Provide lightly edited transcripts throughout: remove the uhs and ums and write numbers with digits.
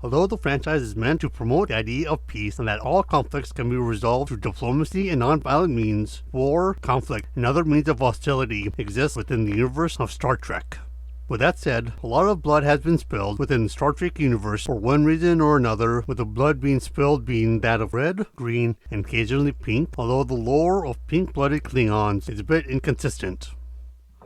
Although the franchise is meant to promote the idea of peace and that all conflicts can be resolved through diplomacy and non-violent means, war, conflict, and other means of hostility exist within the universe of Star Trek. With that said, a lot of blood has been spilled within the Star Trek universe for one reason or another, with the blood being spilled being that of red, green, and occasionally pink, although the lore of pink-blooded Klingons is a bit inconsistent.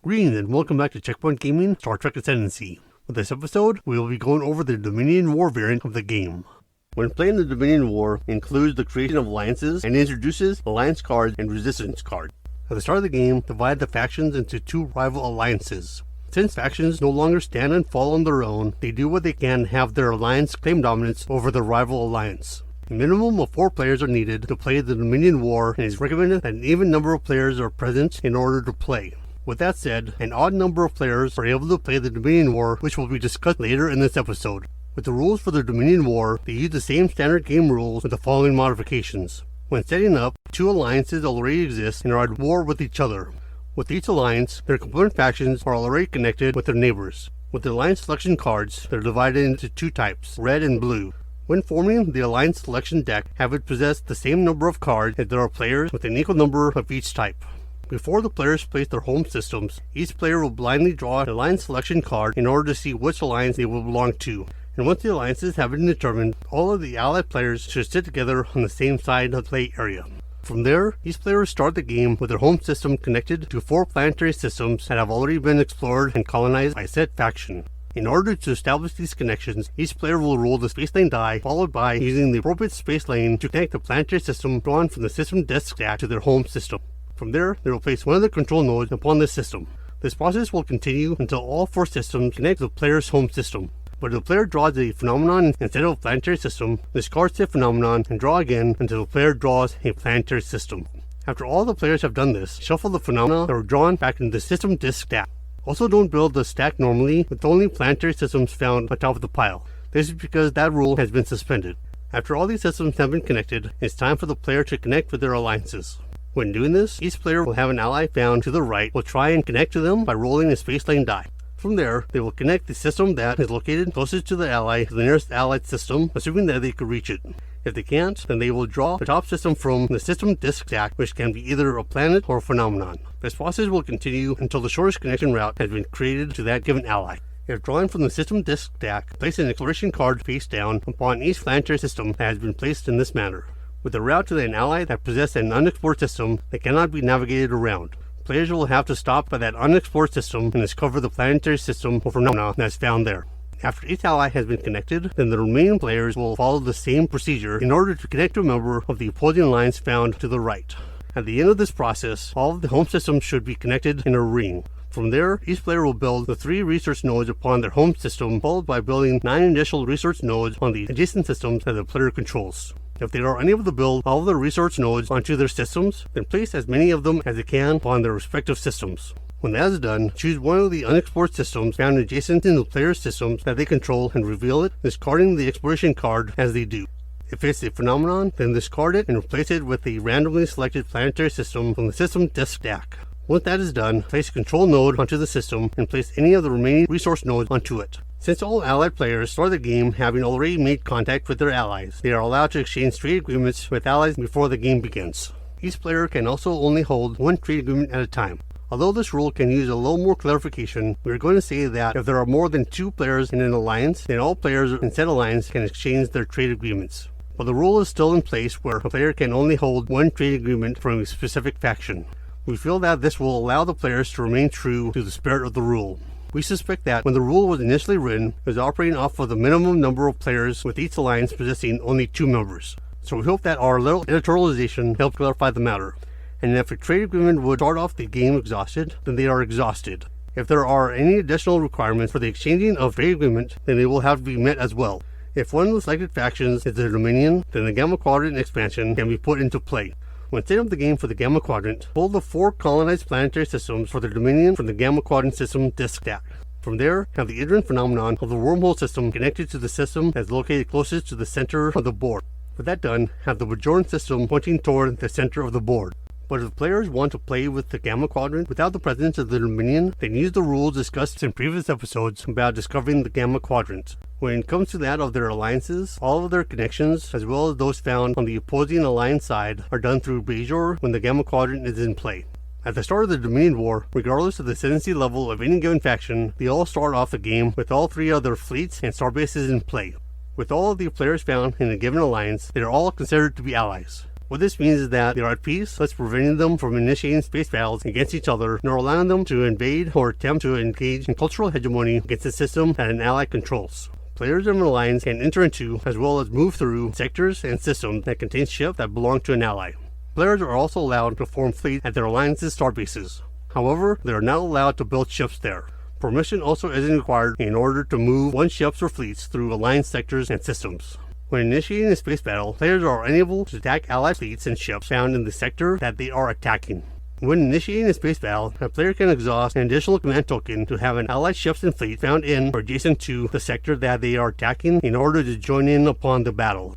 Greetings and welcome back to Checkpoint Gaming Star Trek Ascendancy. With this episode, we will be going over the Dominion War variant of the game. When playing the Dominion War, it includes the creation of alliances and introduces alliance cards and resistance cards. At the start of the game, divide the factions into two rival alliances. Since factions no longer stand and fall on their own, they do what they can to have their alliance claim dominance over the rival alliance. A minimum of 4 players are needed to play the Dominion War, and it is recommended that an even number of players are present in order to play. With that said, an odd number of players are able to play the Dominion War, which will be discussed later in this episode. With the rules for the Dominion War, they use the same standard game rules with the following modifications. When setting up, 2 alliances already exist and are at war with each other. With each alliance, their component factions are already connected with their neighbors. With the alliance selection cards, they're divided into 2 types, red and blue. When forming the alliance selection deck, have it possess the same number of cards as there are players with an equal number of each type. Before the players place their home systems, each player will blindly draw an alliance selection card in order to see which alliance they will belong to. And once the alliances have been determined, all of the allied players should sit together on the same side of the play area. From there, each player will start the game with their home system connected to 4 planetary systems that have already been explored and colonized by said faction. In order to establish these connections, each player will roll the space lane die, followed by using the appropriate space lane to connect the planetary system drawn from the system disk stack to their home system. From there, they will place one of the control nodes upon this system. This process will continue until all 4 systems connect to the player's home system. But if the player draws a phenomenon instead of a planetary system, discards the phenomenon and draw again until the player draws a planetary system. After all the players have done this, shuffle the phenomena that were drawn back into the system disk stack. Also, don't build the stack normally with only planetary systems found on top of the pile. This is because that rule has been suspended. After all these systems have been connected, it's time for the player to connect with their alliances. When doing this, each player will have an ally found to the right, will try and connect to them by rolling a space lane die. From there, they will connect the system that is located closest to the ally to the nearest allied system, assuming that they could reach it. If they can't, then they will draw the top system from the system disk stack, which can be either a planet or a phenomenon. This process will continue until the shortest connection route has been created to that given ally. If drawing from the system disk stack, place an exploration card face down upon each planetary system that has been placed in this manner, with a route to an ally that possesses an unexplored system that cannot be navigated around. Players will have to stop by that unexplored system and discover the planetary system or phenomena that's found there. After each ally has been connected, then the remaining players will follow the same procedure in order to connect to a member of the opposing alliance found to the right. At the end of this process, all of the home systems should be connected in a ring. From there, each player will build the 3 research nodes upon their home system, followed by building 9 additional research nodes on the adjacent systems that the player controls. If they are unable to build all of the research nodes onto their systems, then place as many of them as they can upon their respective systems. When that is done, choose one of the unexplored systems found adjacent to the player's systems that they control and reveal it, discarding the exploration card as they do. If it's a phenomenon, then discard it and replace it with a randomly selected planetary system from the system disk stack. Once that is done, place a control node onto the system and place any of the remaining resource nodes onto it. Since all allied players start the game having already made contact with their allies, they are allowed to exchange trade agreements with allies before the game begins. Each player can also only hold 1 trade agreement at a time. Although this rule can use a little more clarification, we are going to say that if there are more than 2 players in an alliance, then all players in said alliance can exchange their trade agreements. But the rule is still in place where a player can only hold 1 trade agreement from a specific faction. We feel that this will allow the players to remain true to the spirit of the rule. We suspect that when the rule was initially written, it was operating off of the minimum number of players with each alliance possessing only 2 members. So we hope that our little editorialization helped clarify the matter. And if a trade agreement would start off the game exhausted, then they are exhausted. If there are any additional requirements for the exchanging of trade agreement, then they will have to be met as well. If one of the selected factions is the Dominion, then the Gamma Quadrant expansion can be put into play. When setting up the game for the Gamma Quadrant, pull the 4 colonized planetary systems for the Dominion from the Gamma Quadrant system disk stack. From there, have the Idrin phenomenon of the wormhole system connected to the system that is located closest to the center of the board. With that done, have the Bajoran system pointing toward the center of the board. But if players want to play with the Gamma Quadrant without the presence of the Dominion, then use the rules discussed in previous episodes about discovering the Gamma Quadrant. When it comes to that of their alliances, all of their connections, as well as those found on the opposing alliance side, are done through Bajor when the Gamma Quadrant is in play. At the start of the Dominion War, regardless of the ascendancy level of any given faction, they all start off the game with all 3 of their fleets and starbases in play. With all of the players found in a given alliance, they are all considered to be allies. What this means is that they are at peace, thus preventing them from initiating space battles against each other, nor allowing them to invade or attempt to engage in cultural hegemony against a system that an ally controls. Players of an alliance can enter into, as well as move through, sectors and systems that contain ships that belong to an ally. Players are also allowed to form fleets at their alliance's starbases. However, they are not allowed to build ships there. Permission also isn't required in order to move one ships or fleets through alliance sectors and systems. When initiating a space battle, players are unable to attack allied fleets and ships found in the sector that they are attacking. When initiating a space battle, a player can exhaust an additional command token to have an allied ships and fleet found in or adjacent to the sector that they are attacking in order to join in upon the battle.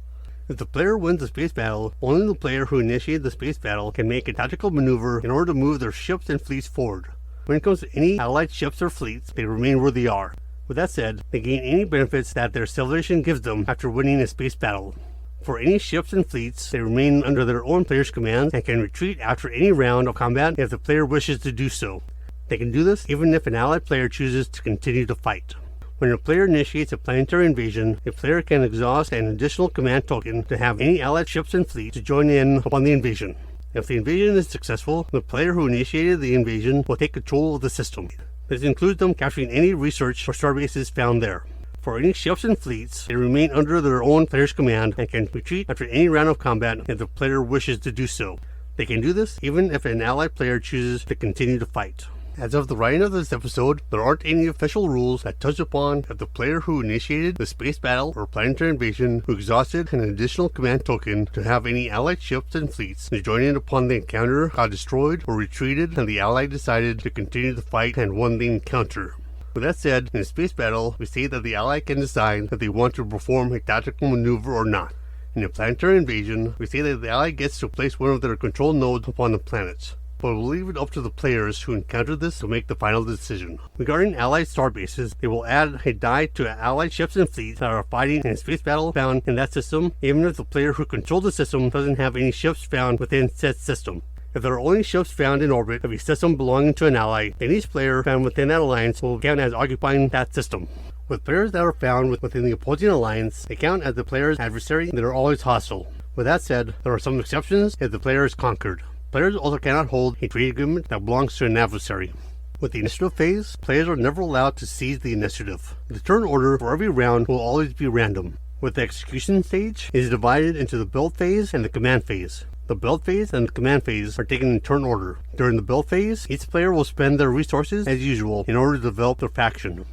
If the player wins the space battle, only the player who initiated the space battle can make a tactical maneuver in order to move their ships and fleets forward. When it comes to any allied ships or fleets, they remain where they are. With that said, they gain any benefits that their civilization gives them after winning a space battle. For any ships and fleets, they remain under their own player's command and can retreat after any round of combat if the player wishes to do so. They can do this even if an allied player chooses to continue to fight. When a player initiates a planetary invasion, a player can exhaust an additional command token to have any allied ships and fleets to join in upon the invasion. If the invasion is successful, the player who initiated the invasion will take control of the system. This includes them capturing any research or starbases found there. For any ships and fleets, they remain under their own player's command and can retreat after any round of combat if the player wishes to do so. They can do this even if an allied player chooses to continue to fight. As of the writing of this episode, there aren't any official rules that touch upon if the player who initiated the space battle or planetary invasion who exhausted an additional command token to have any allied ships and fleets to join in upon the encounter got destroyed or retreated and the ally decided to continue the fight and won the encounter. With that said, in a space battle, we say that the ally can decide if they want to perform a tactical maneuver or not. In a planetary invasion, we say that the ally gets to place one of their control nodes upon the planet. But we'll leave it up to the players who encounter this to make the final decision. Regarding allied starbases, they will add a die to allied ships and fleets that are fighting in a space battle found in that system, even if the player who controls the system doesn't have any ships found within said system. If there are only ships found in orbit of a system belonging to an ally, then each player found within that alliance will count as occupying that system. With players that are found within the opposing alliance, they count as the player's adversary that are always hostile. With that said, there are some exceptions if the player is conquered. Players also cannot hold a trade agreement that belongs to an adversary. With the initiative phase, players are never allowed to seize the initiative. The turn order for every round will always be random. With the execution stage, it is divided into the build phase and the command phase. The build phase and the command phase are taken in turn order. During the build phase, each player will spend their resources as usual in order to develop their faction.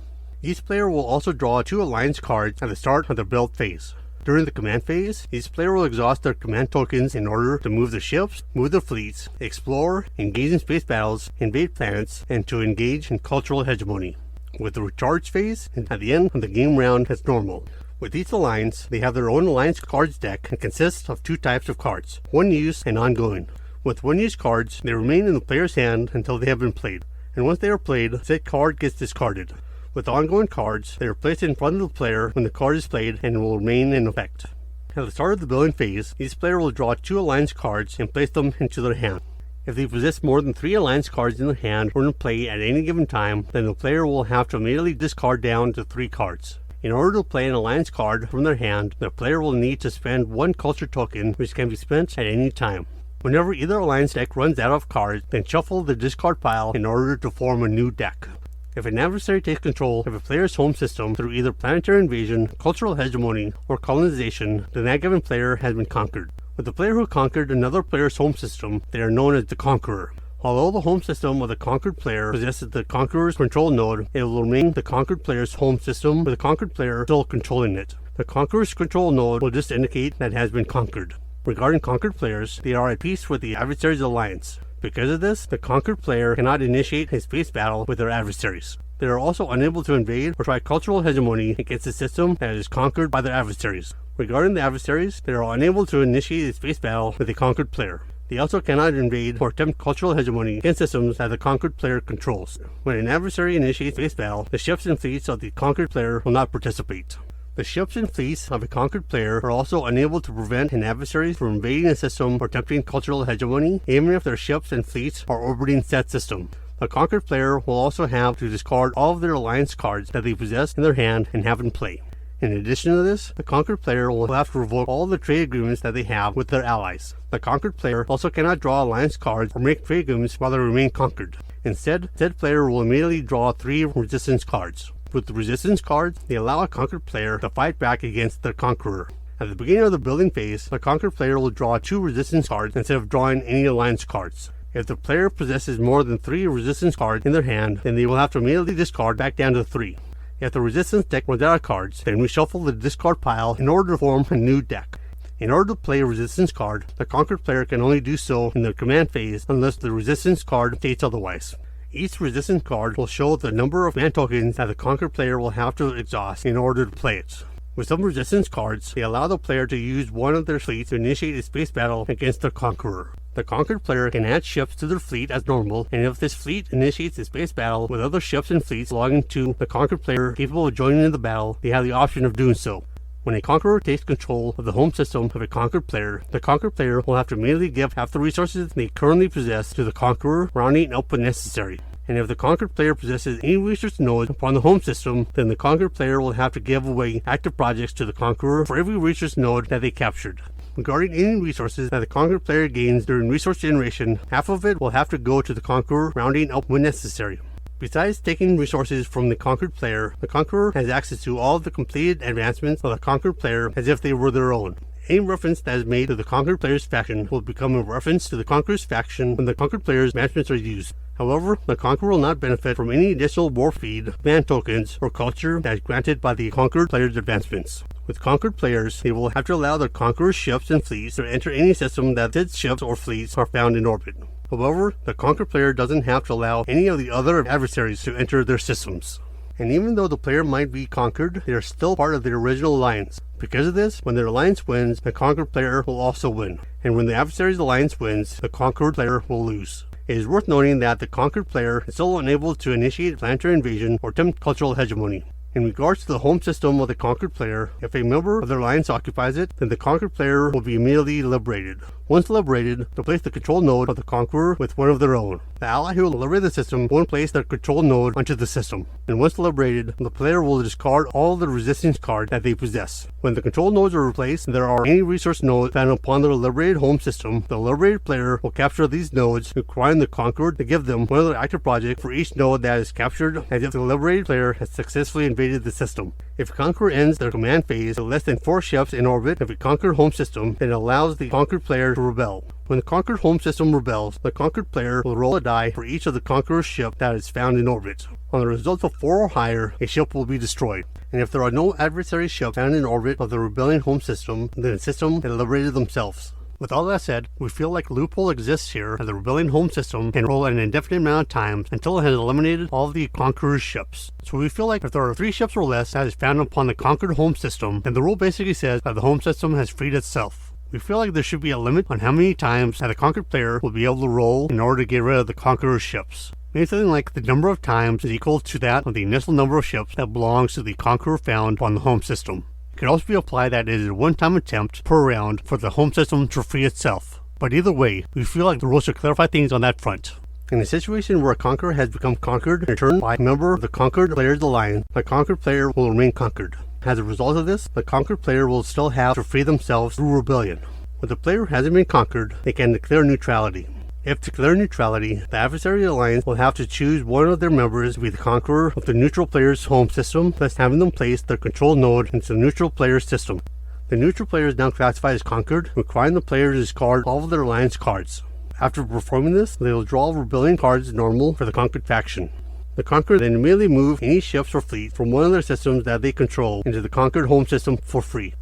Each player will also draw 2 alliance cards at the start of the build phase. During the command phase, each player will exhaust their command tokens in order to move their ships, move their fleets, explore, engage in space battles, invade planets, and to engage in cultural hegemony. With the recharge phase, and at the end of the game round as normal. With each alliance, they have their own alliance cards deck and consists of 2 types of cards, one use and ongoing. With one use cards, they remain in the player's hand until they have been played, and once they are played, said card gets discarded. With ongoing cards, they are placed in front of the player when the card is played and will remain in effect. At the start of the building phase, each player will draw 2 alliance cards and place them into their hand. If they possess more than 3 alliance cards in their hand or in play at any given time, then the player will have to immediately discard down to 3 cards. In order to play an alliance card from their hand, the player will need to spend 1 culture token, which can be spent at any time. Whenever either alliance deck runs out of cards, then shuffle the discard pile in order to form a new deck. If an adversary takes control of a player's home system through either planetary invasion, cultural hegemony, or colonization, then that given player has been conquered. With the player who conquered another player's home system, they are known as the Conqueror. Although the home system of the conquered player possesses the Conqueror's control node, it will remain the conquered player's home system with the conquered player still controlling it. The Conqueror's control node will just indicate that it has been conquered. Regarding conquered players, they are at peace with the adversary's alliance. Because of this, the conquered player cannot initiate a space battle with their adversaries. They are also unable to invade or try cultural hegemony against a system that is conquered by their adversaries. Regarding the adversaries, they are unable to initiate a space battle with a conquered player. They also cannot invade or attempt cultural hegemony against systems that the conquered player controls. When an adversary initiates a space battle, the ships and fleets of the conquered player will not participate. The ships and fleets of a conquered player are also unable to prevent an adversary from invading a system or attempting cultural hegemony, even if their ships and fleets are orbiting said system. The conquered player will also have to discard all of their alliance cards that they possess in their hand and have in play. In addition to this, the conquered player will have to revoke all the trade agreements that they have with their allies. The conquered player also cannot draw alliance cards or make trade agreements while they remain conquered. Instead, said player will immediately draw 3 resistance cards. With the resistance cards, they allow a conquered player to fight back against their conqueror. At the beginning of the building phase, the conquered player will draw 2 resistance cards instead of drawing any alliance cards. If the player possesses more than 3 resistance cards in their hand, then they will have to immediately discard back down to 3. If the resistance deck runs out of cards, then reshuffle the discard pile in order to form a new deck. In order to play a resistance card, the conquered player can only do so in the command phase unless the resistance card states otherwise. Each resistance card will show the number of command tokens that the conquered player will have to exhaust in order to play it. With some resistance cards, they allow the player to use one of their fleets to initiate a space battle against their conqueror. The conquered player can add ships to their fleet as normal, and if this fleet initiates a space battle with other ships and fleets belonging to the conquered player capable of joining in the battle, they have the option of doing so. When a conqueror takes control of the home system of a conquered player, the conquered player will have to immediately give half the resources they currently possess to the conqueror, rounding up when necessary. And if the conquered player possesses any research nodes upon the home system, then the conquered player will have to give away active projects to the conqueror for every research node that they captured. Regarding any resources that the conquered player gains during resource generation, half of it will have to go to the conqueror, rounding up when necessary. Besides taking resources from the conquered player, the conqueror has access to all of the completed advancements of the conquered player as if they were their own. Any reference that is made to the conquered player's faction will become a reference to the conqueror's faction when the conquered player's advancements are used. However, the conqueror will not benefit from any additional war feed, command tokens, or culture that is granted by the conquered player's advancements. With conquered players, they will have to allow their conqueror's ships and fleets to enter any system that said ships or fleets are found in orbit. However, the conquered player doesn't have to allow any of the other adversaries to enter their systems. And even though the player might be conquered, they are still part of the original alliance. Because of this, when their alliance wins, the conquered player will also win. And when the adversary's alliance wins, the conquered player will lose. It is worth noting that the conquered player is still unable to initiate planetary invasion or attempt cultural hegemony. In regards to the home system of the conquered player, if a member of their alliance occupies it, then the conquered player will be immediately liberated. Once liberated, they'll place the control node of the conqueror with one of their own. The ally who will liberate the system won't place their control node onto the system. And once liberated, the player will discard all the resistance cards that they possess. When the control nodes are replaced and there are any resource nodes found upon their liberated home system, the liberated player will capture these nodes, requiring the conqueror to give them one of their active projects for each node that is captured, as if the liberated player has successfully invaded the system. If a conqueror ends their command phase with less than 4 ships in orbit of a conquered home system, then it allows the conquered player to rebel. When the conquered home system rebels, the conquered player will roll a die for each of the conqueror's ship that is found in orbit. On the result of 4 or higher, a ship will be destroyed. And if there are no adversary ships found in orbit of the rebelling home system, then the system has liberated themselves. With all that said, we feel like a loophole exists here as the rebellion home system can roll an indefinite amount of times until it has eliminated all of the conqueror's ships. So we feel like if there are 3 ships or less that is found upon the conquered home system, then the rule basically says that the home system has freed itself. We feel like there should be a limit on how many times that a conquered player will be able to roll in order to get rid of the conqueror's ships. Maybe something like the number of times is equal to that of the initial number of ships that belongs to the conqueror found on the home system. It could also be applied that it is a one-time attempt per round for the home system to free itself. But either way, we feel like the rules should clarify things on that front. In a situation where a conqueror has become conquered and returned by a member of the conquered player's alliance, the conquered player will remain conquered. As a result of this, the conquered player will still have to free themselves through rebellion. When the player hasn't been conquered, they can declare neutrality. If to declare neutrality, the adversary alliance will have to choose one of their members to be the conqueror of the neutral player's home system, thus having them place their control node into the neutral player's system. The neutral player is now classified as conquered, requiring the player to discard all of their alliance cards. After performing this, they will draw rebellion cards normal for the conquered faction. The conqueror then immediately move any ships or fleet from one of their systems that they control into the conquered home system for free.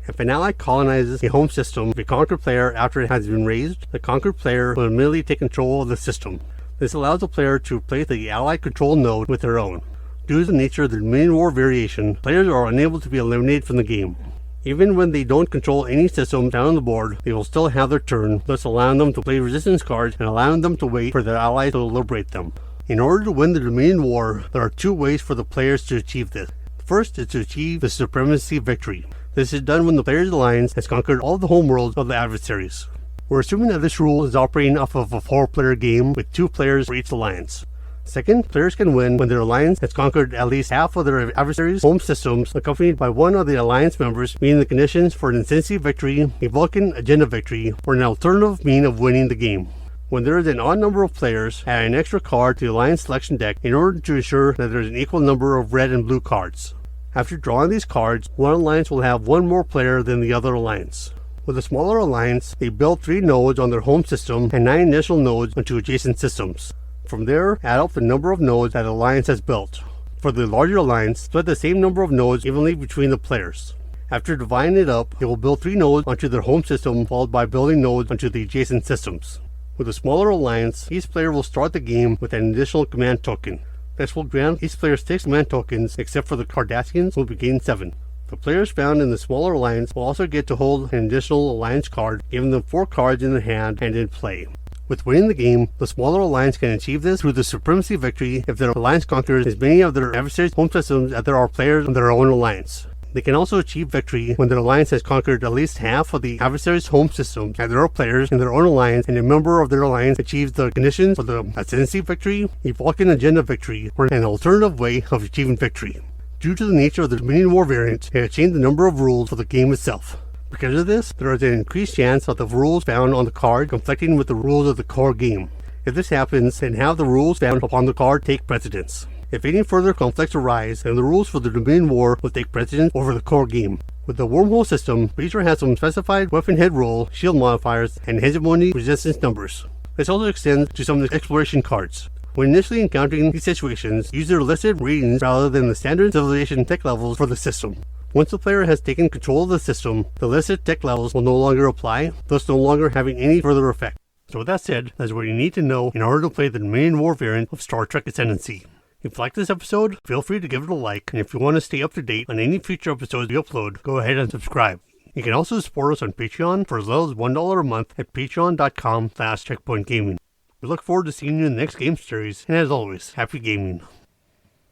If an ally colonizes a home system of a conquered player after it has been raised, the conquered player will immediately take control of the system. This allows the player to replace the allied control node with their own. Due to the nature of the Dominion War variation, players are unable to be eliminated from the game. Even when they don't control any system down on the board, they will still have their turn, thus allowing them to play resistance cards and allowing them to wait for their allies to liberate them. In order to win the Dominion War, there are 2 ways for the players to achieve this. The first is to achieve the supremacy victory. This is done when the player's alliance has conquered all the homeworlds of the adversaries. We're assuming that this rule is operating off of a 4-player game with 2 players for each alliance. Second, players can win when their alliance has conquered at least half of their adversaries' home systems, accompanied by one of the alliance members meeting the conditions for an Ascendancy victory, a Vulcan agenda victory, or an alternative mean of winning the game. When there is an odd number of players, add an extra card to the alliance selection deck in order to ensure that there is an equal number of red and blue cards. After drawing these cards, one alliance will have one more player than the other alliance. With a smaller alliance, they build 3 nodes on their home system and 9 initial nodes onto adjacent systems. From there, add up the number of nodes that the alliance has built. For the larger alliance, split the same number of nodes evenly between the players. After dividing it up, they will build 3 nodes onto their home system, followed by building nodes onto the adjacent systems. With a smaller alliance, each player will start the game with an additional command token. This will grant each player 6 command tokens, except for the Cardassians, who will be gained 7. The players found in the smaller alliance will also get to hold an additional alliance card, giving them 4 cards in their hand and in play. With winning the game, the smaller alliance can achieve this through the supremacy victory if their alliance conquers as many of their adversaries' home systems as there are players in their own alliance. They can also achieve victory when their alliance has conquered at least half of the adversaries' home systems as there are players in their own alliance and a member of their alliance achieves the conditions for the Ascendancy victory, a Vulcan agenda victory, or an alternative way of achieving victory. Due to the nature of the Dominion War variant, it has changed the number of rules for the game itself. Because of this, there is an increased chance of the rules found on the card conflicting with the rules of the core game. If this happens, then have the rules found upon the card take precedence. If any further conflicts arise, then the rules for the Dominion War will take precedence over the core game. With the wormhole system, Breacher has some specified weapon hit roll, shield modifiers, and hegemony resistance numbers. This also extends to some of the exploration cards. When initially encountering these situations, use their listed ratings rather than the standard civilization tech levels for the system. Once the player has taken control of the system, the listed tech levels will no longer apply, thus no longer having any further effect. So with that said, that's what you need to know in order to play the Dominion War variant of Star Trek Ascendancy. If you like this episode, feel free to give it a like, and if you want to stay up to date on any future episodes we upload, go ahead and subscribe. You can also support us on Patreon for as little as $1 a month at patreon.com/checkpointgaming. We look forward to seeing you in the next game series, and as always, happy gaming.